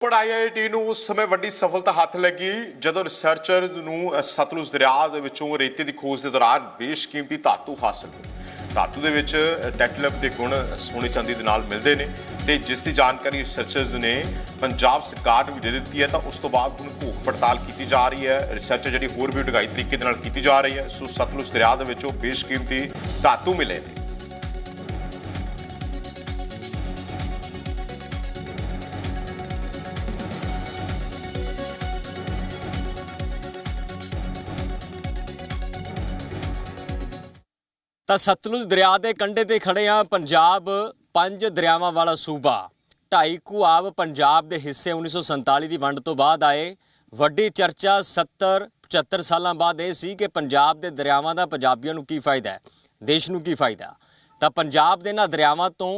ਪਰ ਆਈਆਈਟੀ ਨੂੰ ਉਸ ਸਮੇਂ ਵੱਡੀ ਸਫਲਤਾ ਹੱਥ ਲੱਗੀ ਜਦੋਂ ਰਿਸਰਚਰ ਨੂੰ ਸਤਲੁਜ ਦਰਿਆ ਦੇ ਵਿੱਚੋਂ ਰੇਤੇ ਦੀ ਖੋਜ ਦੇ ਦੌਰਾਨ ਬੇਸ਼ਕੀਮਤੀ ਧਾਤੂ ਹਾਸਲ ਹੋਈ। ਧਾਤੂ ਦੇ ਵਿੱਚ ਟੈਕਲਮ ਦੇ ਗੁਣ ਸੋਨੇ ਚਾਂਦੀ ਦੇ ਨਾਲ ਮਿਲਦੇ ਨੇ ਤੇ ਜਿਸ ਦੀ ਜਾਣਕਾਰੀ ਰਿਸਰਚਰਸ ਨੇ ਪੰਜਾਬ ਸਰਕਾਰ ਨੂੰ ਵੀ ਦੇ ਦਿੱਤੀ ਹੈ। ਤਾਂ ਉਸ ਤੋਂ ਬਾਅਦ ਹੁਣ ਭੂਖ ਪੜਤਾਲ ਕੀਤੀ ਜਾ ਰਹੀ ਹੈ। ਰਿਸਰਚ ਜਿਹੜੀ ਹੋਰ ਵੀ ਢੁਕਵਾਈ ਤਰੀਕੇ ਦੇ ਨਾਲ ਕੀਤੀ ਜਾ ਰਹੀ ਹੈ। ਸੋ ਸਤਲੁਜ ਦਰਿਆ ਦੇ ਵਿੱਚੋਂ ਬੇਸ਼ਕੀਮਤੀ ਧਾਤੂ ਮਿਲੇ ਨੇ। ਤਾਂ ਸਤਲੁਜ ਦਰਿਆ ਦੇ ਕੰਢੇ ਤੇ ਖੜੇ ਆ। ਪੰਜਾਬ 5 ਦਰਿਆਵਾਂ ਵਾਲਾ ਸੂਬਾ। 2.5 ਕੁਆਬ ਪੰਜਾਬ ਦੇ ਹਿੱਸੇ 1947 ਦੀ ਵੰਡ ਤੋਂ ਬਾਅਦ ਆਏ। ਵੱਡੀ ਚਰਚਾ 70-75 ਸਾਲਾਂ ਬਾਅਦ ਇਹ ਸੀ ਕਿ ਪੰਜਾਬ ਦੇ ਦਰਿਆਵਾਂ ਦਾ ਪੰਜਾਬੀਆਂ ਨੂੰ ਕੀ ਫਾਇਦਾ ਹੈ, ਦੇਸ਼ ਨੂੰ ਕੀ ਫਾਇਦਾ। ਤਾਂ ਪੰਜਾਬ ਦੇ ਇਹਨਾਂ ਦਰਿਆਵਾਂ ਤੋਂ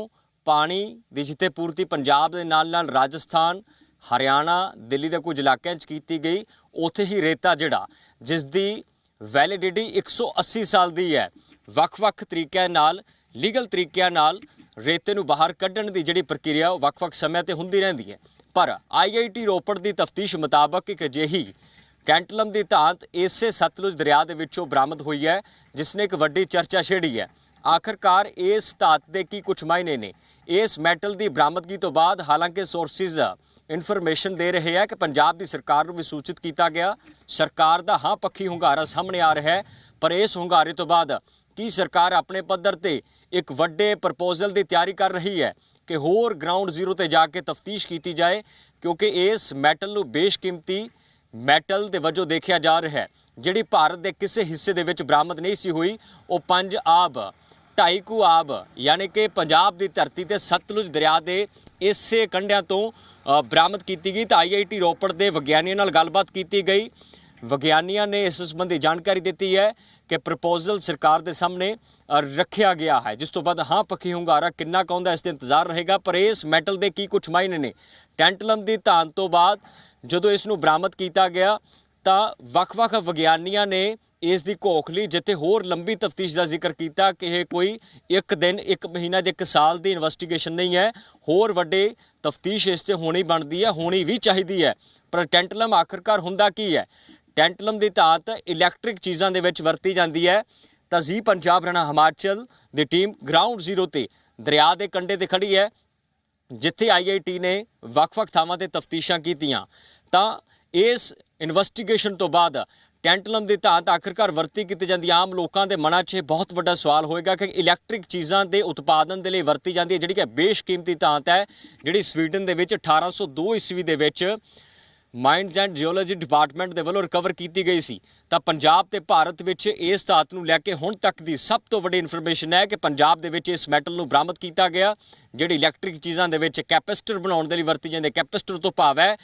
ਪਾਣੀ ਦੀ ਜਿੱਥੇ ਪੂਰਤੀ ਪੰਜਾਬ ਦੇ ਨਾਲ ਰਾਜਸਥਾਨ, ਹਰਿਆਣਾ, ਦਿੱਲੀ ਦੇ ਕੁਝ ਇਲਾਕਿਆਂ 'ਚ ਕੀਤੀ ਗਈ, ਉੱਥੇ ਹੀ ਰੇਤਾ ਜਿਹੜਾ ਜਿਸ ਦੀ ਵੈਲਿਡਿਟੀ 180 ਸਾਲ ਦੀ ਹੈ, ਵੱਖ-ਵੱਖ ਤਰੀਕਿਆਂ ਨਾਲ ਲੀਗਲ ਤਰੀਕਿਆਂ ਨਾਲ ਰੇਤੇ ਨੂੰ ਬਾਹਰ ਕੱਢਣ ਦੀ ਜਿਹੜੀ ਪ੍ਰਕਿਰਿਆ ਉਹ ਵੱਖ-ਵੱਖ ਸਮਿਆਂ ਤੇ ਹੁੰਦੀ ਰਹਿੰਦੀ ਹੈ। ਪਰ ਆਈਆਈਟੀ ਰੋਪੜ ਦੀ ਤਫਤੀਸ਼ ਮੁਤਾਬਕ ਇੱਕ ਅਜਿਹੀ ਟੈਂਟਲਮ ਦੀ ਧਾਤ ਇਸੇ ਸਤਲੁਜ ਦਰਿਆ ਦੇ ਵਿੱਚੋਂ ਬਰਾਮਦ ਹੋਈ ਹੈ ਜਿਸ ਨੇ ਇੱਕ ਵੱਡੀ ਚਰਚਾ ਛੇੜੀ ਹੈ। ਆਖਰਕਾਰ ਇਸ ਧਾਤ ਦੇ ਕੀ ਕੁਝ ਮਾਇਨੇ ਨੇ ਇਸ ਮੈਟਲ ਦੀ ਬਰਾਮਦਗੀ ਤੋਂ ਬਾਅਦ? ਹਾਲਾਂਕਿ ਸੋਰਸਿਸ ਇਨਫੋਰਮੇਸ਼ਨ ਦੇ ਰਹੇ ਹੈ ਕਿ ਪੰਜਾਬ ਦੀ ਸਰਕਾਰ ਨੂੰ ਵੀ ਸੂਚਿਤ ਕੀਤਾ ਗਿਆ। ਸਰਕਾਰ ਦਾ ਹਾਂ ਪੱਖੀ ਹੁੰਗਾਰਾ ਸਾਹਮਣੇ ਆ ਰਿਹਾ ਹੈ, ਪਰ ਇਸ ਹੁੰਗਾਰੇ ਤੋਂ ਬਾਅਦ ਕੀ ਸਰਕਾਰ ਆਪਣੇ ਪੱਧਰ ਤੇ ਇੱਕ ਵੱਡੇ ਪ੍ਰਪੋਜ਼ਲ ਦੀ ਤਿਆਰੀ ਕਰ ਰਹੀ ਹੈ ਕਿ ਹੋਰ ਗਰਾਊਂਡ ਜ਼ੀਰੋ ਤੇ ਜਾ ਕੇ ਤਫਤੀਸ਼ ਕੀਤੀ ਜਾਏ, ਕਿਉਂਕਿ ਇਸ ਮੈਟਲ ਨੂੰ ਬੇਸ਼ਕੀਮਤੀ ਮੈਟਲ ਦੇ ਵਜੋਂ ਦੇਖਿਆ ਜਾ ਰਿਹਾ ਹੈ ਜਿਹੜੀ ਭਾਰਤ ਦੇ ਕਿਸੇ ਹਿੱਸੇ ਦੇ ਵਿੱਚ ਬਰਾਮਦ ਨਹੀਂ ਸੀ ਹੋਈ। ਉਹ 5 ਆਬ 2.5 ਕੁਆਬ ਯਾਨੀ ਕਿ ਪੰਜਾਬ ਦੀ ਧਰਤੀ ਤੇ ਸਤਲੁਜ ਦਰਿਆ ਦੇ ਇਸੇ ਕੰਢਿਆਂ ਤੋਂ ਬਰਾਮਦ ਕੀਤੀ ਗਈ। ਤਾਂ ਆਈਆਈਟੀ ਰੋਪੜ ਦੇ ਵਿਗਿਆਨੀਆਂ ਨਾਲ ਗੱਲਬਾਤ ਕੀਤੀ ਗਈ। ਵਿਗਿਆਨੀਆਂ ਨੇ ਇਸ ਸੰਬੰਧੀ ਜਾਣਕਾਰੀ ਦਿੱਤੀ ਹੈ ਕਿ ਪ੍ਰਪੋਜ਼ਲ ਸਰਕਾਰ ਦੇ ਸਾਹਮਣੇ ਰੱਖਿਆ ਗਿਆ ਹੈ, ਜਿਸ ਤੋਂ ਬਾਅਦ ਹਾਂ ਪੱਖੀ ਹੁੰਗਾਰਾ ਕਿੰਨਾ ਕੁ ਆਉਂਦਾ ਇਸ ਦਾ ਇੰਤਜ਼ਾਰ ਰਹੇਗਾ। ਪਰ ਇਸ ਮੈਟਲ ਦੇ ਕੀ ਕੁਝ ਮਾਇਨੇ ਨੇ? ਟੈਂਟਲਮ ਦੀ ਧਾਤ ਤੋਂ ਬਾਅਦ ਜਦੋਂ ਇਸ ਨੂੰ ਬਰਾਮਦ ਕੀਤਾ ਗਿਆ ਤਾਂ ਵੱਖ-ਵੱਖ ਵਿਗਿਆਨੀਆਂ ਨੇ ਇਸ ਦੀ ਘੋਖ ਲਈ, ਜਿੱਥੇ ਹੋਰ ਲੰਬੀ ਤਫਤੀਸ਼ ਦਾ ਜ਼ਿਕਰ ਕੀਤਾ ਕਿ ਇਹ ਕੋਈ ਇੱਕ ਦਿਨ, ਇੱਕ ਮਹੀਨਾ ਜਾਂ ਇੱਕ ਸਾਲ ਦੀ ਇਨਵੈਸਟੀਗੇਸ਼ਨ ਨਹੀਂ ਹੈ, ਹੋਰ ਵੱਡੇ ਤਫਤੀਸ਼ ਇਸ 'ਤੇ ਹੋਣੀ ਬਣਦੀ ਹੈ, ਹੋਣੀ ਵੀ ਚਾਹੀਦੀ ਹੈ। ਪਰ ਟੈਂਟਲਮ ਆਖਰਕਾਰ ਹੁੰਦਾ ਕੀ ਹੈ? ਟੈਂਟਲਮ ਦੀ ਧਾਤ ਇਲੈਕਟ੍ਰਿਕ ਚੀਜ਼ਾਂ ਦੇ ਵਿੱਚ ਵਰਤੀ ਜਾਂਦੀ ਹੈ। ਤਾਂ ਜ਼ੀ ਪੰਜਾਬ ਹਰਿਆਣਾ ਹਿਮਾਚਲ ਦੀ ਟੀਮ ਗਰਾਊਂਡ ਜ਼ੀਰੋ ਤੇ ਦਰਿਆ ਦੇ ਕੰਢੇ ਤੇ ਖੜੀ ਹੈ, ਜਿੱਥੇ ਆਈਆਈਟੀ ਨੇ ਵੱਖ-ਵੱਖ ਥਾਵਾਂ ਤੇ ਤਫਤੀਸ਼ਾਂ ਕੀਤੀਆਂ। ਤਾਂ ਇਸ ਇਨਵੈਸਟੀਗੇਸ਼ਨ ਤੋਂ ਬਾਅਦ ਟੈਂਟਲਮ ਦੀ ਧਾਤ ਆਖਰਕਾਰ ਵਰਤੀ ਕੀਤੀ ਜਾਂਦੀ। ਆਮ ਲੋਕਾਂ ਦੇ ਮਨਾਂ 'ਚ ਬਹੁਤ ਵੱਡਾ ਸਵਾਲ ਹੋਏਗਾ ਕਿ ਇਲੈਕਟ੍ਰਿਕ ਚੀਜ਼ਾਂ ਦੇ ਉਤਪਾਦਨ ਦੇ ਲਈ ਵਰਤੀ ਜਾਂਦੀ ਹੈ, ਜਿਹੜੀ ਕਿ ਬੇਸ਼ਕੀਮਤੀ ਧਾਤ ਹੈ, ਜਿਹੜੀ ਸਵੀਡਨ ਦੇ ਵਿੱਚ 1802 ਈਸਵੀ ਦੇ ਵਿੱਚ ਮਾਈਨਜ਼ ਐਂਡ ਜੀਓਲੋਜੀ ਡਿਪਾਰਟਮੈਂਟ ਦੇ ਵੱਲੋਂ ਰਿਕਵਰ ਕੀਤੀ ਗਈ ਸੀ। ਤਾਂ ਪੰਜਾਬ ਤੇ ਭਾਰਤ ਵਿੱਚ ਇਸ ਧਾਤ ਨੂੰ ਲੈ ਕੇ ਹੁਣ ਤੱਕ ਦੀ ਸਭ ਤੋਂ ਵੱਡੀ ਇਨਫੋਰਮੇਸ਼ਨ ਹੈ ਕਿ ਪੰਜਾਬ ਦੇ ਵਿੱਚ ਇਸ ਮੈਟਲ ਨੂੰ ਬਰਾਮਦ ਕੀਤਾ ਗਿਆ, ਜਿਹੜੀ ਇਲੈਕਟ੍ਰਿਕ ਚੀਜ਼ਾਂ ਦੇ ਵਿੱਚ ਕੈਪੈਸਿਟਰ ਬਣਾਉਣ ਦੇ ਲਈ ਵਰਤੀ ਜਾਂਦੀ। ਕੈਪੈਸਿਟਰ ਤੋਂ ਭਾਵ ਹੈ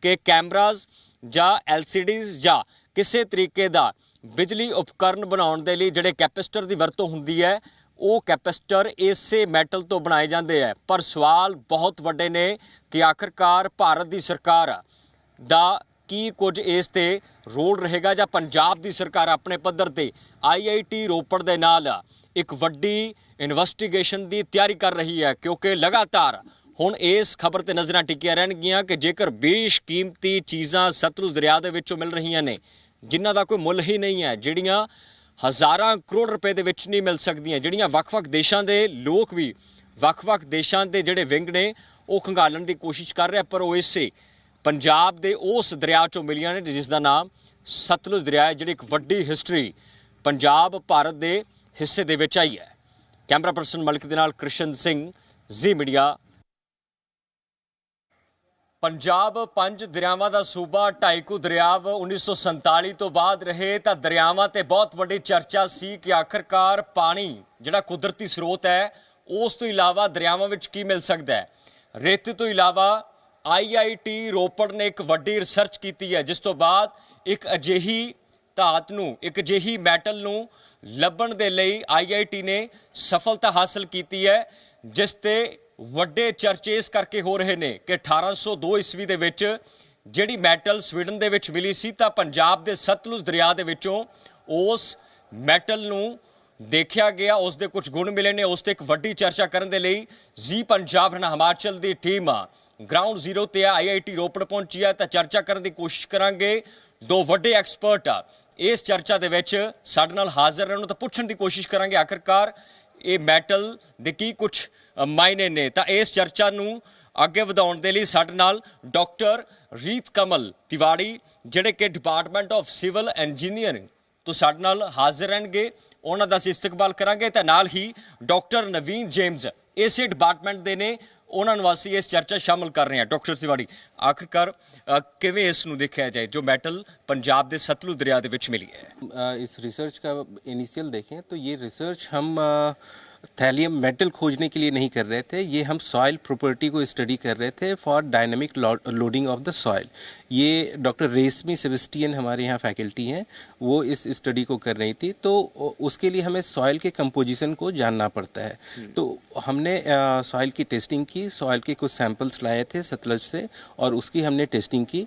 ਕਿ ਕੈਮਰਾਜ਼ ਜਾਂ ਐਲਸੀਡੀਜ਼ ਜਾਂ ਕਿਸੇ ਤਰੀਕੇ ਦਾ ਬਿਜਲੀ ਉਪਕਰਨ ਬਣਾਉਣ ਦੇ ਲਈ ਜਿਹੜੇ ਕੈਪੈਸਿਟਰ ਦੀ ਵਰਤੋਂ ਹੁੰਦੀ ਹੈ, ਉਹ ਕੈਪੈਸਿਟਰ ਇਸੇ ਮੈਟਲ ਤੋਂ ਬਣਾਏ ਜਾਂਦੇ ਹੈ। ਪਰ ਸਵਾਲ ਬਹੁਤ ਵੱਡੇ ਨੇ ਕਿ ਆਖਰਕਾਰ ਭਾਰਤ ਦੀ ਸਰਕਾਰ ਦਾ ਕੀ ਕੁਝ ਇਸ ਤੇ ਰੋਲ ਰਹੇਗਾ, ਜਾਂ ਪੰਜਾਬ ਦੀ ਸਰਕਾਰ ਆਪਣੇ ਪੱਧਰ ਤੇ ਆਈਆਈਟੀ ਰੋਪੜ ਦੇ ਨਾਲ ਇੱਕ ਵੱਡੀ ਇਨਵੈਸਟੀਗੇਸ਼ਨ ਦੀ ਤਿਆਰੀ ਕਰ ਰਹੀ ਹੈ। ਕਿਉਂਕਿ ਲਗਾਤਾਰ ਹੁਣ ਇਸ ਖਬਰ ਤੇ ਨਜ਼ਰਾਂ ਟਿਕੀਆਂ ਰਹਿਣਗੀਆਂ ਕਿ ਜੇਕਰ ਬੇਸ਼ਕੀਮਤੀ ਚੀਜ਼ਾਂ ਸਤਲੁਜ ਦਰਿਆ ਦੇ ਵਿੱਚੋਂ ਮਿਲ ਰਹੀਆਂ ਨੇ, ਜਿਨ੍ਹਾਂ ਦਾ ਕੋਈ ਮੁੱਲ ਹੀ ਨਹੀਂ ਹੈ, ਜਿਹੜੀਆਂ ਹਜ਼ਾਰਾਂ ਕਰੋੜ ਰੁਪਏ ਦੇ ਵਿੱਚ ਨਹੀਂ ਮਿਲ ਸਕਦੀਆਂ, ਜਿਹੜੀਆਂ ਵੱਖ-ਵੱਖ ਦੇਸ਼ਾਂ ਦੇ ਲੋਕ ਵੀ ਵੱਖ-ਵੱਖ ਦੇਸ਼ਾਂ ਦੇ ਜਿਹੜੇ ਵਿੰਗ ਨੇ ਉਹ ਖੰਗਾਲਣ ਦੀ ਕੋਸ਼ਿਸ਼ ਕਰ ਰਿਹਾ, ਪਰ ਉਹ ਇਸੇ ਪੰਜਾਬ ਦੇ ਉਸ ਦਰਿਆ 'ਚੋਂ ਮਿਲੀਆਂ ਨੇ ਜਿਸ ਦਾ ਨਾਮ ਸਤਲੁਜ ਦਰਿਆ ਹੈ, ਜਿਹੜੀ ਇੱਕ ਵੱਡੀ ਹਿਸਟਰੀ ਪੰਜਾਬ ਭਾਰਤ ਦੇ ਹਿੱਸੇ ਦੇ ਵਿੱਚ ਆਈ ਹੈ। ਕੈਮਰਾ ਪਰਸਨ ਮਲਿਕ ਦੇ ਨਾਲ ਕ੍ਰਿਸ਼ਨ ਸਿੰਘ, ਜ਼ੀ ਮੀਡੀਆ। ਪੰਜਾਬ 5 ਦਰਿਆਵਾਂ ਦਾ ਸੂਬਾ। 2.5 ਕੁ ਦਰਿਆ 1947 ਤੋਂ ਬਾਅਦ ਰਹੇ। ਤਾਂ ਦਰਿਆਵਾਂ ਤੇ ਬਹੁਤ ਵੱਡੀ ਚਰਚਾ ਸੀ ਕਿ ਆਖਰਕਾਰ ਪਾਣੀ ਜਿਹੜਾ ਕੁਦਰਤੀ ਸਰੋਤ ਹੈ, ਉਸ ਤੋਂ ਇਲਾਵਾ ਦਰਿਆਵਾਂ ਵਿੱਚ ਕੀ ਮਿਲ ਸਕਦਾ ਹੈ। ਰੇਤੇ ਤੋਂ ਇਲਾਵਾ ਆਈਆਈਟੀ ਰੋਪੜ ਨੇ ਇੱਕ ਵੱਡੀ ਰਿਸਰਚ ਕੀਤੀ ਹੈ, ਜਿਸ ਤੋਂ ਬਾਅਦ ਇੱਕ ਅਜਿਹੀ ਧਾਤ ਨੂੰ, ਇੱਕ ਅਜਿਹੀ ਮੈਟਲ ਨੂੰ ਲੱਭਣ ਦੇ ਲਈ ਆਈਆਈਟੀ ਨੇ ਸਫਲਤਾ ਹਾਸਲ ਕੀਤੀ ਹੈ, ਜਿਸ ਤੇ ਵੱਡੇ ਚਰਚੇ ਇਸ ਕਰਕੇ ਹੋ ਰਹੇ ਨੇ ਕਿ 1802 ਈਸਵੀ ਦੇ ਵਿੱਚ ਜਿਹੜੀ ਮੈਟਲ ਸਵੀਡਨ ਦੇ ਵਿੱਚ ਮਿਲੀ ਸੀ, ਤਾਂ ਪੰਜਾਬ ਦੇ ਸਤਲੁਜ ਦਰਿਆ ਦੇ ਵਿੱਚੋਂ ਉਸ ਮੈਟਲ ਨੂੰ ਦੇਖਿਆ ਗਿਆ, ਉਸ ਦੇ ਕੁਝ ਗੁਣ ਮਿਲੇ ਨੇ। ਉਸ ਤੇ ਇੱਕ ਵੱਡੀ ਚਰਚਾ ਕਰਨ ਦੇ ਲਈ ਜ਼ੀ ਪੰਜਾਬ ਹਰਿਆਣਾ ਹਿਮਾਚਲ ਦੀ ਟੀਮ ਗਰਾਊਂਡ ਜ਼ੀਰੋ ਤੇ ਆ, IIT ਰੋਪੜ ਪਹੁੰਚੀ ਹੈ ਤਾਂ ਚਰਚਾ ਕਰਨ ਦੀ ਕੋਸ਼ਿਸ਼ ਕਰਾਂਗੇ। ਦੋ ਵੱਡੇ ਐਕਸਪਰਟ ਆ ਇਸ ਚਰਚਾ ਦੇ ਵਿੱਚ ਸਾਡੇ ਨਾਲ ਹਾਜ਼ਰ ਨੇ, ਉਹਨਾਂ ਤੋਂ ਪੁੱਛਣ ਦੀ ਕੋਸ਼ਿਸ਼ ਕਰਾਂਗੇ ਆਖਿਰਕਾਰ ਇਹ ਮੈਟਲ ਦੇ ਕੀ ਕੁਝ ਮਾਇਨੇ ਨੇ। ਤਾਂ ਇਸ ਚਰਚਾ ਨੂੰ ਅੱਗੇ ਵਧਾਉਣ ਦੇ ਲਈ ਸਾਡੇ ਨਾਲ ਡਾਕਟਰ ਰੀਤ ਕਮਲ ਤਿਵਾੜੀ ਜਿਹੜੇ ਕਿ ਡਿਪਾਰਟਮੈਂਟ ਆਫ ਸਿਵਲ ਇੰਜੀਨੀਅਰਿੰਗ ਤੋਂ ਸਾਡੇ ਨਾਲ ਹਾਜ਼ਰ ਰਹਿਣਗੇ, ਉਹਨਾਂ ਦਾ ਅਸੀਂ ਇਸਤਕਬਾਲ ਕਰਾਂਗੇ। ਤਾਂ ਨਾਲ ਹੀ ਡਾਕਟਰ ਨਵੀਨ ਜੇਮਸ ਇਸੇ ਡਿਪਾਰਟਮੈਂਟ ਦੇ ਨੇ, ਉਹਨਾਂ ਨੂੰ ਅਸੀਂ ਇਸ ਚਰਚਾ ਸ਼ਾਮਲ ਕਰ ਰਹੇ ਹਾਂ। ਡਾਕਟਰ ਤਿਵਾੜੀ, ਆਖਿਰਕਾਰ ਕਿਵੇਂ ਇਸ ਨੂੰ ਦੇਖਿਆ ਜਾਏ ਜੋ ਮੈਟਲ पंजाब के सतलुज दरिया ਦੇ ਵਿੱਚ मिली है? इस रिसर्च का इनिशियल देखें तो ये रिसर्च हम थैलियम मेटल खोजने के लिए नहीं कर रहे थे, ये हम सॉइल प्रॉपर्टी को स्टडी कर रहे थे for dynamic loading of the soil. ये डॉक्टर रेशमी सेबेस्टियन हमारे यहाँ फैकल्टी हैं, वो इस स्टडी को कर रही थी। तो उसके लिए हमें सॉइल के कंपोजिशन को जानना पड़ता है। तो हमने सॉइल की टेस्टिंग की, सॉइल के कुछ सैंपल्स लाए थे सतलज से और उसकी हमने टेस्टिंग की।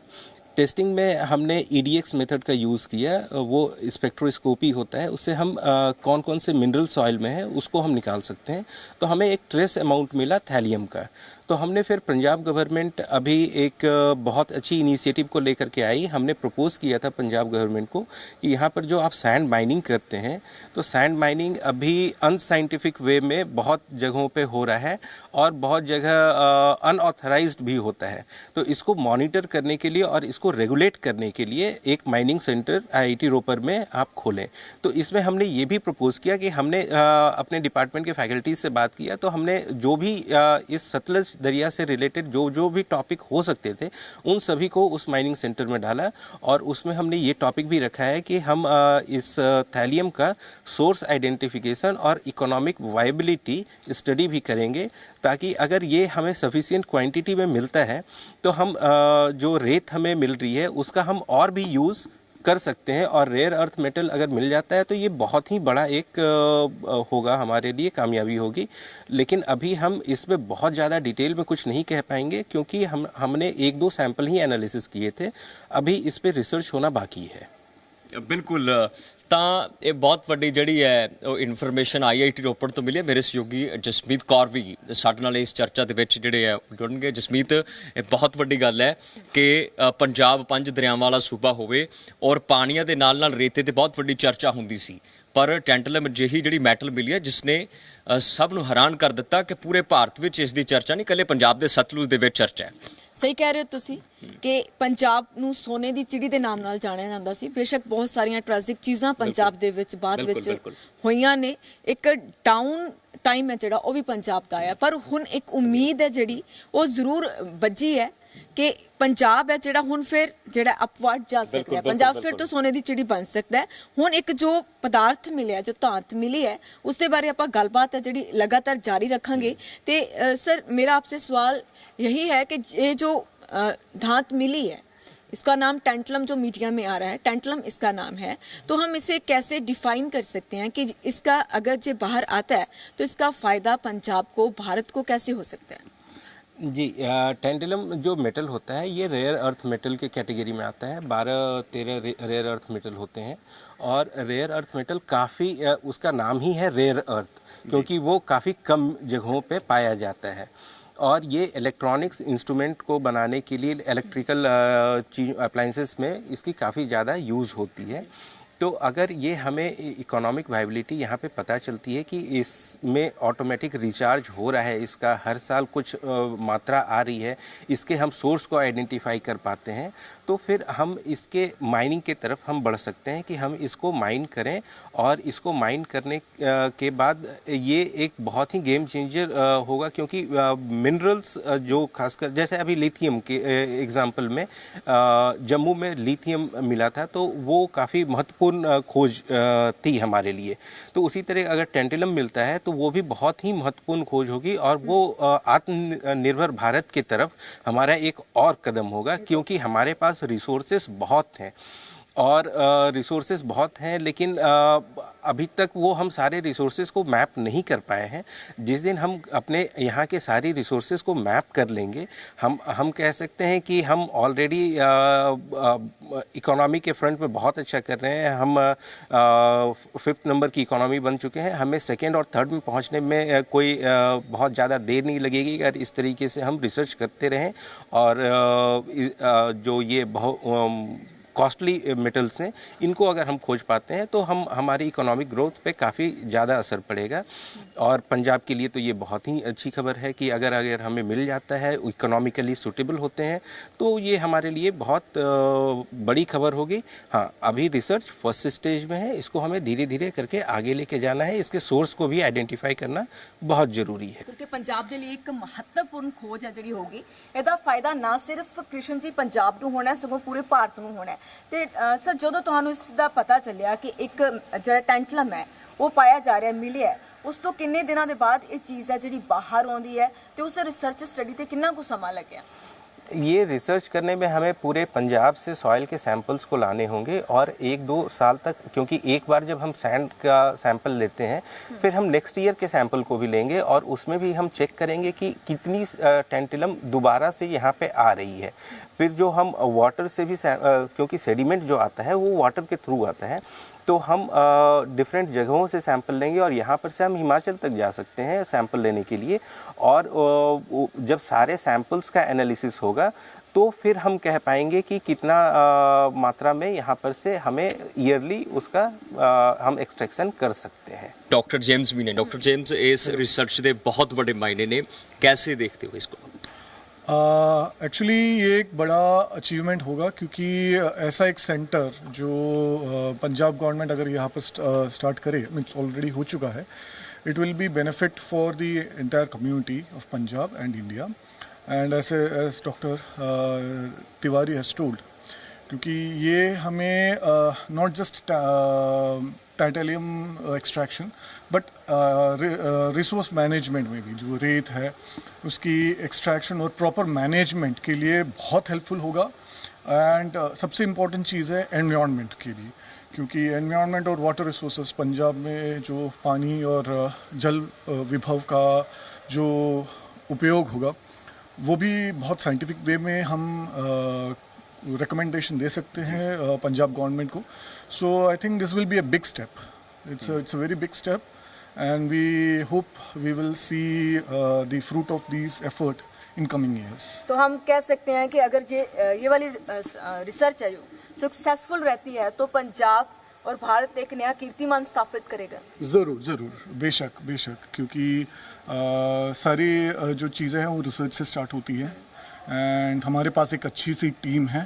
टेस्टिंग में हमने EDX मेथड का यूज़ किया, वो स्पेक्ट्रोस्कोपी होता है, उससे हम कौन कौन से मिनरल सॉइल में है उसको हम निकाल सकते हैं। तो हमें एक ट्रेस अमाउंट मिला थैलियम का। तो हमने फिर पंजाब गवर्नमेंट अभी एक बहुत अच्छी इनिशिएटिव को लेकर के आई। हमने प्रपोज किया था पंजाब गवर्नमेंट को कि यहाँ पर जो आप सैंड माइनिंग करते हैं, तो सैंड माइनिंग अभी अनसाइंटिफिक वे में बहुत जगहों पे हो रहा है और बहुत जगह अनऑथराइज्ड भी होता है। तो इसको मॉनिटर करने के लिए और इसको रेगुलेट करने के लिए एक माइनिंग सेंटर IIT रोपर में आप खोलें। तो इसमें हमने ये भी प्रपोज किया कि हमने अपने डिपार्टमेंट के फैकल्टी से बात किया, तो हमने जो भी इस सतलज दरिया से रिलेटेड जो भी टॉपिक हो सकते थे उन सभी को उस माइनिंग सेंटर में डाला। और उसमें हमने ये टॉपिक भी रखा है कि हम इस थैलियम का सोर्स आइडेंटिफिकेशन और इकोनॉमिक वायबिलिटी स्टडी भी करेंगे, ताकि अगर ये हमें सफिशिएंट क्वांटिटी में मिलता है तो हम जो रेत हमें मिल रही है उसका हम और भी यूज़ कर सकते हैं। और रेयर अर्थ मेटल अगर मिल जाता है तो ये बहुत ही बड़ा एक होगा, हमारे लिए कामयाबी होगी। लेकिन अभी हम इसमें बहुत ज़्यादा डिटेल में कुछ नहीं कह पाएंगे, क्योंकि हमने 1-2 सैंपल ही एनालिसिस किए थे, अभी इस पर रिसर्च होना बाकी है। बिल्कुल, ਤਾਂ ਇਹ ਬਹੁਤ ਵੱਡੀ ਜਿਹੜੀ ਹੈ ਉਹ ਇਨਫੋਰਮੇਸ਼ਨ IIT ਰੋਪੜ ਤੋਂ ਮਿਲੀ ਹੈ। ਮੇਰੇ ਸਹਿਯੋਗੀ ਜਸਮੀਤ ਕੌਰ ਵੀ ਸਾਡੇ ਨਾਲ ਇਸ ਚਰਚਾ ਦੇ ਵਿੱਚ ਜਿਹੜੇ ਆ ਜੁੜਨਗੇ। ਜਸਮੀਤ, ਇਹ ਬਹੁਤ ਵੱਡੀ ਗੱਲ ਹੈ ਕਿ ਪੰਜਾਬ 5 ਦਰਿਆਵਾਂ ਵਾਲਾ ਸੂਬਾ ਹੋਵੇ ਔਰ ਪਾਣੀਆਂ ਦੇ ਨਾਲ ਨਾਲ ਰੇਤੇ ਤੇ ਬਹੁਤ ਵੱਡੀ ਚਰਚਾ ਹੁੰਦੀ ਸੀ, ਪਰ ਟੈਂਟਲਮ ਜਿਹੀ ਜਿਹੜੀ ਮੈਟਲ ਮਿਲੀ ਹੈ ਜਿਸ ਨੇ ਸਭ ਨੂੰ ਹੈਰਾਨ ਕਰ ਦਿੱਤਾ ਕਿ ਪੂਰੇ ਭਾਰਤ ਵਿੱਚ ਇਸ ਦੀ ਚਰਚਾ ਨਹੀਂ, ਇਕੱਲੇ ਪੰਜਾਬ ਦੇ ਸਤਲੁਜ ਦੇ ਵਿੱਚ ਚਰਚਾ ਹੈ। ਸਹੀ ਕਹਿ ਰਹੇ ਹੋ ਤੁਸੀਂ ਕਿ ਪੰਜਾਬ ਨੂੰ ਸੋਨੇ ਦੀ ਚਿੜੀ ਦੇ ਨਾਮ ਨਾਲ ਜਾਣਿਆ ਜਾਂਦਾ ਸੀ। ਬੇਸ਼ੱਕ ਬਹੁਤ ਸਾਰੀਆਂ ਟ੍ਰੈਜਿਕ ਚੀਜ਼ਾਂ ਪੰਜਾਬ ਦੇ ਵਿੱਚ ਬਾਅਦ ਵਿੱਚ ਹੋਈਆਂ ਨੇ, ਇੱਕ ਡਾਊਨ ਟਾਈਮ ਹੈ ਜਿਹੜਾ ਉਹ ਵੀ ਪੰਜਾਬ ਦਾ ਆਇਆ, ਪਰ ਹੁਣ ਇੱਕ ਉਮੀਦ ਹੈ ਜਿਹੜੀ ਉਹ ਜ਼ਰੂਰ ਬੱਝੀ ਹੈ ਕਿ ਪੰਜਾਬ ਹੈ ਜਿਹੜਾ ਹੁਣ ਫਿਰ ਜਿਹੜਾ ਅਪਵਰਡ ਜਾ ਸਕਦਾ ਹੈ, ਪੰਜਾਬ ਫਿਰ ਤੋਂ ਸੋਨੇ ਦੀ ਚਿੜੀ ਬਣ ਸਕਦਾ ਹੈ। ਹੁਣ ਇੱਕ ਜੋ ਪਦਾਰਥ ਮਿਲਿਆ, ਜੋ ਧਾਤ ਮਿਲੀ ਹੈ, ਉਸ ਦੇ ਬਾਰੇ ਆਪਾਂ ਗੱਲਬਾਤ ਹੈ ਜਿਹੜੀ ਲਗਾਤਾਰ ਜਾਰੀ ਰੱਖਾਂਗੇ। ਤੇ सर, मेरा आपसे सवाल यही है कि ये जो धात मिली है, इसका नाम टेंटलम जो मीडिया में आ रहा है, टेंटलम इसका नाम है, तो हम इसे कैसे डिफाइन कर सकते हैं कि इसका अगर ये बाहर आता है तो इसका फ़ायदा पंजाब को, भारत को कैसे हो सकता है? जी, टेंटलम जो मेटल होता है ये रेयर अर्थ मेटल के कैटेगरी में आता है। 12-13 रेयर अर्थ मेटल होते हैं और रेयर अर्थ मेटल काफ़ी, उसका नाम ही है रेयर अर्थ, क्योंकि वो काफ़ी कम जगहों पे पाया जाता है। और ये इलेक्ट्रॉनिक्स इंस्ट्रूमेंट को बनाने के लिए, इलेक्ट्रिकल अप्लाइंसेस में इसकी काफ़ी ज़्यादा यूज़ होती है। तो अगर ये हमें इकोनॉमिक वायबिलिटी यहाँ पे पता चलती है कि इसमें ऑटोमेटिक रिचार्ज हो रहा है, इसका हर साल कुछ मात्रा आ रही है, इसके हम सोर्स को आइडेंटिफाई कर पाते हैं, तो फिर हम इसके माइनिंग के तरफ हम बढ़ सकते हैं कि हम इसको माइन करें। और इसको माइन करने के बाद ये एक बहुत ही गेम चेंजर होगा, क्योंकि मिनरल्स जो खासकर जैसे अभी लिथियम के एग्जांपल में जम्मू में लिथियम मिला था, तो वो काफ़ी महत्वपूर्ण खोज थी हमारे लिए। तो उसी तरह अगर टेंटलम मिलता है तो वो भी बहुत ही महत्वपूर्ण खोज होगी और वो आत्मनिर्भर भारत की तरफ हमारा एक और कदम होगा, क्योंकि हमारे पास रिसोर्सेस बहुत हैं। और रिसोर्सेज बहुत हैं, लेकिन अभी तक वो हम सारे रिसोर्सेज को मैप नहीं कर पाए हैं। जिस दिन हम अपने यहाँ के सारी रिसोर्सेज को मैप कर लेंगे, हम कह सकते हैं कि हम ऑलरेडी इकोनॉमी के फ्रंट में बहुत अच्छा कर रहे हैं। हम 5th नंबर की इकोनॉमी बन चुके हैं। हमें 2nd और 3rd में पहुँचने में कोई बहुत ज़्यादा देर नहीं लगेगी अगर इस तरीके से हम रिसर्च करते रहें। और जो ये बहुत कॉस्टली मेटल्स हैं, इनको अगर हम खोज पाते हैं तो हमारी इकोनॉमिक ग्रोथ पे काफ़ी ज़्यादा असर पड़ेगा। और पंजाब के लिए तो ये बहुत ही अच्छी खबर है कि अगर हमें मिल जाता है, इकोनॉमिकली सूटेबल होते हैं, तो ये हमारे लिए बहुत बड़ी खबर होगी। हाँ, अभी रिसर्च फर्स्ट स्टेज में है, इसको हमें धीरे धीरे करके आगे लेके जाना है। इसके सोर्स को भी आइडेंटिफाई करना बहुत ज़रूरी है, क्योंकि पंजाब के लिए एक महत्वपूर्ण खोज है जी होगी। ਇਹਦਾ फायदा ना सिर्फ कृष्ण जी पंजाब ਨੂੰ ਹੋਣਾ, ਸਗੋਂ पूरे भारत ਨੂੰ ਹੋਣਾ। ਤੇ ਸਰ, ਜਦੋਂ ਤੁਹਾਨੂੰ ਇਸ ਦਾ ਪਤਾ ਚੱਲਿਆ ਕਿ ਇੱਕ ਜਿਹੜਾ ਟੈਂਟਲਮ ਹੈ ਉਹ ਪਾਇਆ ਜਾ ਰਿਹਾ, ਮਿਲਿਆ, ਉਸ ਤੋਂ ਕਿੰਨੇ ਦਿਨਾਂ ਦੇ ਬਾਅਦ ਇਹ ਚੀਜ਼ ਹੈ ਜਿਹੜੀ ਬਾਹਰ ਆਉਂਦੀ ਹੈ ਤੇ ਉਸ ਰਿਸਰਚ ਸਟੱਡੀ ਤੇ ਕਿੰਨਾ ਕੁ ਸਮਾਂ ਲੱਗਿਆ? ये रिसर्च करने में हमें पूरे पंजाब से सॉइल के सैंपल्स को लाने होंगे और 1-2 साल तक, क्योंकि एक बार जब हम सैंड का सैंपल लेते हैं फिर हम नेक्स्ट ईयर के सैंपल को भी लेंगे और उसमें भी हम चेक करेंगे कि कितनी टेंटिलम दोबारा से यहाँ पे आ रही है। फिर जो हम वाटर से भी क्योंकि सेडिमेंट जो आता है वो वाटर के थ्रू आता है, तो हम डिफरेंट जगहों से सैंपल लेंगे और यहाँ पर से हम हिमाचल तक जा सकते हैं सैंपल लेने के लिए। और जब सारे सैंपल्स का एनालिसिस होगा तो फिर हम कह पाएंगे कि कितना मात्रा में यहाँ पर से हमें ईयरली उसका हम एक्सट्रैक्शन कर सकते हैं। डॉक्टर जेम्स भी ने, डॉक्टर जेम्स इस रिसर्च के बहुत बड़े मायने ने, कैसे देखते हो इसको? एक्चुअली ये एक बड़ा अचीवमेंट होगा, क्योंकि ऐसा एक सेंटर जो पंजाब गवर्नमेंट अगर यहाँ पर स्टार्ट करे, मीन्स ऑलरेडी हो चुका है, it will be benefit for the entire community of Punjab and India. And as doctor Tiwari has told, क्योंकि ये हमें not just titanium extraction but resource management में भी जो रेत है उसकी एक्सट्रैक्शन और प्रॉपर मैनेजमेंट के लिए बहुत हेल्पफुल होगा। एंड सबसे इम्पॉर्टेंट चीज़ है एनवायरनमेंट के लिए, क्योंकि एनवायरनमेंट और वाटर रिसोर्सेज पंजाब में जो पानी और जल विभव का जो उपयोग होगा वो भी बहुत साइंटिफिक वे में हम रिकमेंडेशन दे सकते हैं पंजाब गवर्नमेंट को। So I think this will be a big step, it's a very big step and we hope we will see the fruit of these effort in coming years. तो हम कह सकते हैं कि अगर ये वाली रिसर्च है जो सक्सेसफुल रहती है तो पंजाब और भारत एक नया कीर्तिमान स्थापित करेगा। ज़रूर ज़रूर, बेशक बेशक, क्योंकि सारी जो चीज़ें हैं वो रिसर्च से स्टार्ट होती है। एंड हमारे पास एक अच्छी सी टीम है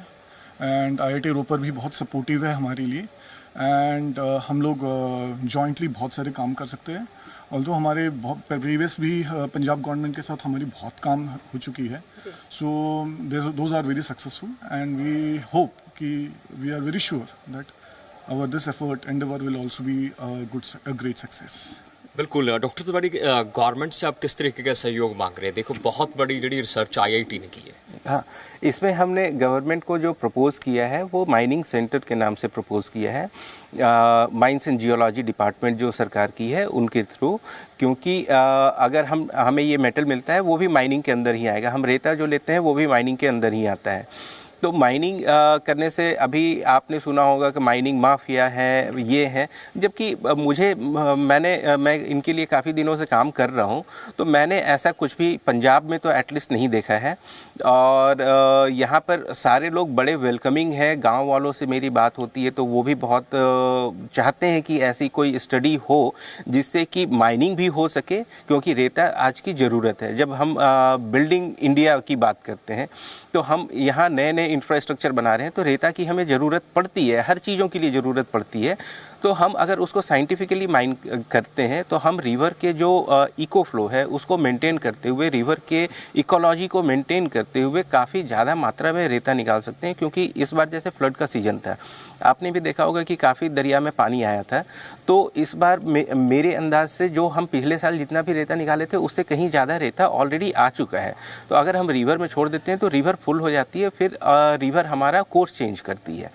एंड IIT रोपर भी बहुत सपोर्टिव है हमारे लिए। एंड हम लोग जॉइंटली बहुत सारे काम कर सकते हैं। ऑल्दो हमारे बहुत प्रीवियस भी पंजाब गवर्नमेंट के साथ हमारी बहुत काम हो चुकी है। So those are very successful and we hope कि we are very sure that our this effort endeavour will also be a great success. बिल्कुल डॉक्टर तिवारी, गवर्नमेंट से आप किस तरीके का सहयोग मांग रहे हैं? देखो बहुत बड़ी जड़ी रिसर्च IIT ने की है। हाँ, इसमें हमने गवर्नमेंट को जो प्रपोज किया है वो माइनिंग सेंटर के नाम से प्रपोज किया है, माइंस एंड जियोलॉजी डिपार्टमेंट जो सरकार की है उनके थ्रू। क्योंकि अगर हमें ये मेटल मिलता है वो भी माइनिंग के अंदर ही आएगा, हम रेता जो लेते हैं वो भी माइनिंग के अंदर ही आता है। तो माइनिंग करने से अभी आपने सुना होगा कि माइनिंग माफिया है, ये है, जबकि मैं इनके लिए काफ़ी दिनों से काम कर रहा हूँ, तो मैंने ऐसा कुछ भी पंजाब में तो एटलीस्ट नहीं देखा है। और यहाँ पर सारे लोग बड़े वेलकमिंग है। गांव वालों से मेरी बात होती है तो वो भी बहुत चाहते हैं कि ऐसी कोई स्टडी हो जिससे कि माइनिंग भी हो सके, क्योंकि रेता आज की ज़रूरत है। जब हम बिल्डिंग इंडिया की बात करते हैं तो हम यहाँ नए नए इंफ्रास्ट्रक्चर बना रहे हैं, तो रेता की हमें ज़रूरत पड़ती है, हर चीज़ों के लिए ज़रूरत पड़ती है। तो हम अगर उसको साइंटिफिकली माइन करते हैं तो हम रिवर के जो इको फ्लो है उसको मेंटेन करते हुए, रिवर के इकोलॉजी को मेंटेन करते हुए काफ़ी ज़्यादा मात्रा में रेता निकाल सकते हैं। क्योंकि इस बार जैसे फ्लड का सीज़न था, आपने भी देखा होगा कि काफ़ी दरिया में पानी आया था। तो इस बार मेरे अंदाज से जो हम पिछले साल जितना भी रेता निकाले थे उससे कहीं ज़्यादा रेता ऑलरेडी आ चुका है। तो अगर हम रिवर में छोड़ देते हैं तो रिवर फुल हो जाती है, फिर रिवर हमारा कोर्स चेंज करती है।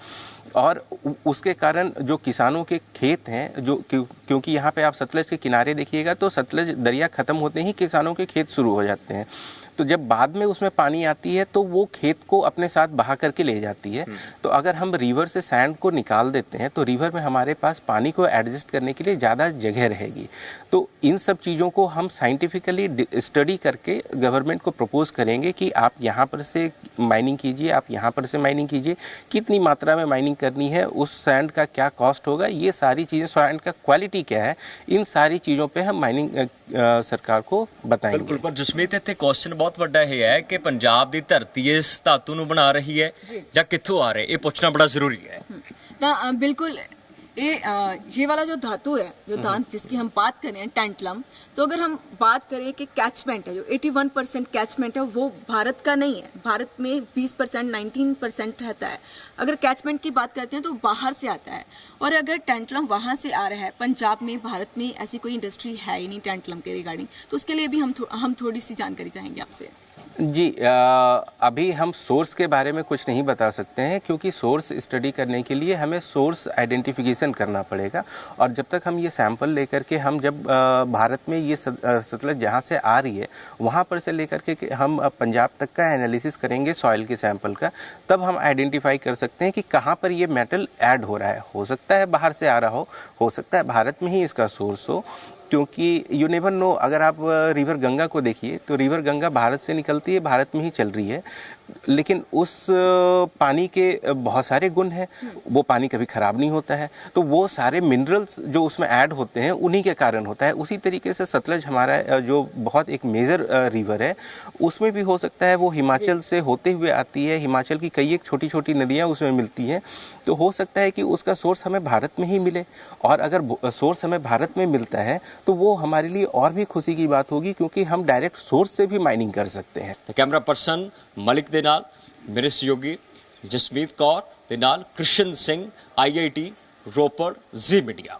और उसके कारण जो किसानों के खेत हैं, जो क्योंकि यहाँ पे आप सतलज के किनारे देखिएगा तो सतलज दरिया ख़त्म होते ही किसानों के खेत शुरू हो जाते हैं। तो जब बाद में उसमें पानी आती है तो वो खेत को अपने साथ बहा करके ले जाती है। तो अगर हम रिवर से सैंड को निकाल देते हैं तो रिवर में हमारे पास पानी को एडजस्ट करने के लिए ज़्यादा जगह रहेगी। तो इन सब चीज़ों को हम साइंटिफिकली स्टडी करके गवर्नमेंट को प्रपोज करेंगे कि आप यहाँ पर से माइनिंग कीजिए, आप यहाँ पर से माइनिंग कीजिए, कितनी मात्रा में माइनिंग करनी है, उस सैंड का क्या कॉस्ट होगा, ये सारी चीज़ें, सैंड का क्वालिटी क्या है, इन सारी चीज़ों पे हम माइनिंग सरकार को बताएंगे। ਬਿਲਕੁਲ, ਪਰ ਜਸਮੀਤ ਇੱਥੇ ਕੁਐਸਚਨ ਬਹੁਤ ਵੱਡਾ ਇਹ ਹੈ ਕਿ ਪੰਜਾਬ ਦੀ ਧਰਤੀ ਇਸ ਧਾਤੂ ਨੂੰ ਬਣਾ ਰਹੀ ਹੈ ਜਾਂ ਕਿੱਥੋਂ ਆ ਰਿਹਾ, ਇਹ ਪੁੱਛਣਾ बड़ा ज़रूरी है। बिल्कुल ये वाला जो धातु है, जो धान जिसकी हम बात करें टैंटलम, तो अगर हम बात करें कि कैचमेंट है, जो 81% कैचमेंट है वो भारत का नहीं है। भारत में 20% 19% रहता है। अगर कैचमेंट की बात करते हैं तो बाहर से आता है। और अगर टैंटलम वहां से आ रहा है, पंजाब में, भारत में ऐसी कोई इंडस्ट्री है ही नहीं टैंटलम के रिगार्डिंग, तो उसके लिए भी हम थोड़ी सी जानकारी चाहेंगे आपसे। जी, अभी हम सोर्स के बारे में कुछ नहीं बता सकते हैं, क्योंकि सोर्स स्टडी करने के लिए हमें सोर्स आइडेंटिफिकेशन करना पड़ेगा। और जब तक हम ये सैंपल लेकर के, हम जब भारत में ये सतलज जहाँ से आ रही है वहाँ पर से लेकर के हम पंजाब तक का एनालिसिस करेंगे सॉइल के सैंपल का, तब हम आइडेंटिफाई कर सकते हैं कि कहाँ पर ये मेटल ऐड हो रहा है। हो सकता है बाहर से आ रहा हो सकता है भारत में ही इसका सोर्स हो, क्योंकि यू नेवर नो। अगर आप रिवर गंगा को देखिए तो रिवर गंगा भारत से निकलती है, भारत में ही चल रही है, लेकिन उस पानी के बहुत सारे गुण हैं, वो पानी कभी ख़राब नहीं होता है। तो वो सारे मिनरल्स जो उसमें ऐड होते हैं उन्हीं के कारण होता है। उसी तरीके से सतलज हमारा जो बहुत एक मेजर रिवर है, उसमें भी हो सकता है वो हिमाचल से होते हुए आती है, हिमाचल की कई एक छोटी छोटी नदियाँ उसमें मिलती हैं। तो हो सकता है कि उसका सोर्स हमें भारत में ही मिले, और अगर सोर्स हमें भारत में मिलता है तो वो हमारे लिए और भी खुशी की बात होगी, क्योंकि हम डायरेक्ट सोर्स से भी माइनिंग कर सकते हैं। कैमरा पर्सन मलिक ਦੇ ਨਾਲ ਮੇਰੇ ਸਹਿਯੋਗੀ ਜਸਮੀਤ ਕੌਰ ਦੇ ਨਾਲ ਕ੍ਰਿਸ਼ਨ ਸਿੰਘ, IIT ਰੋਪੜ, ਜ਼ੀ ਮੀਡੀਆ।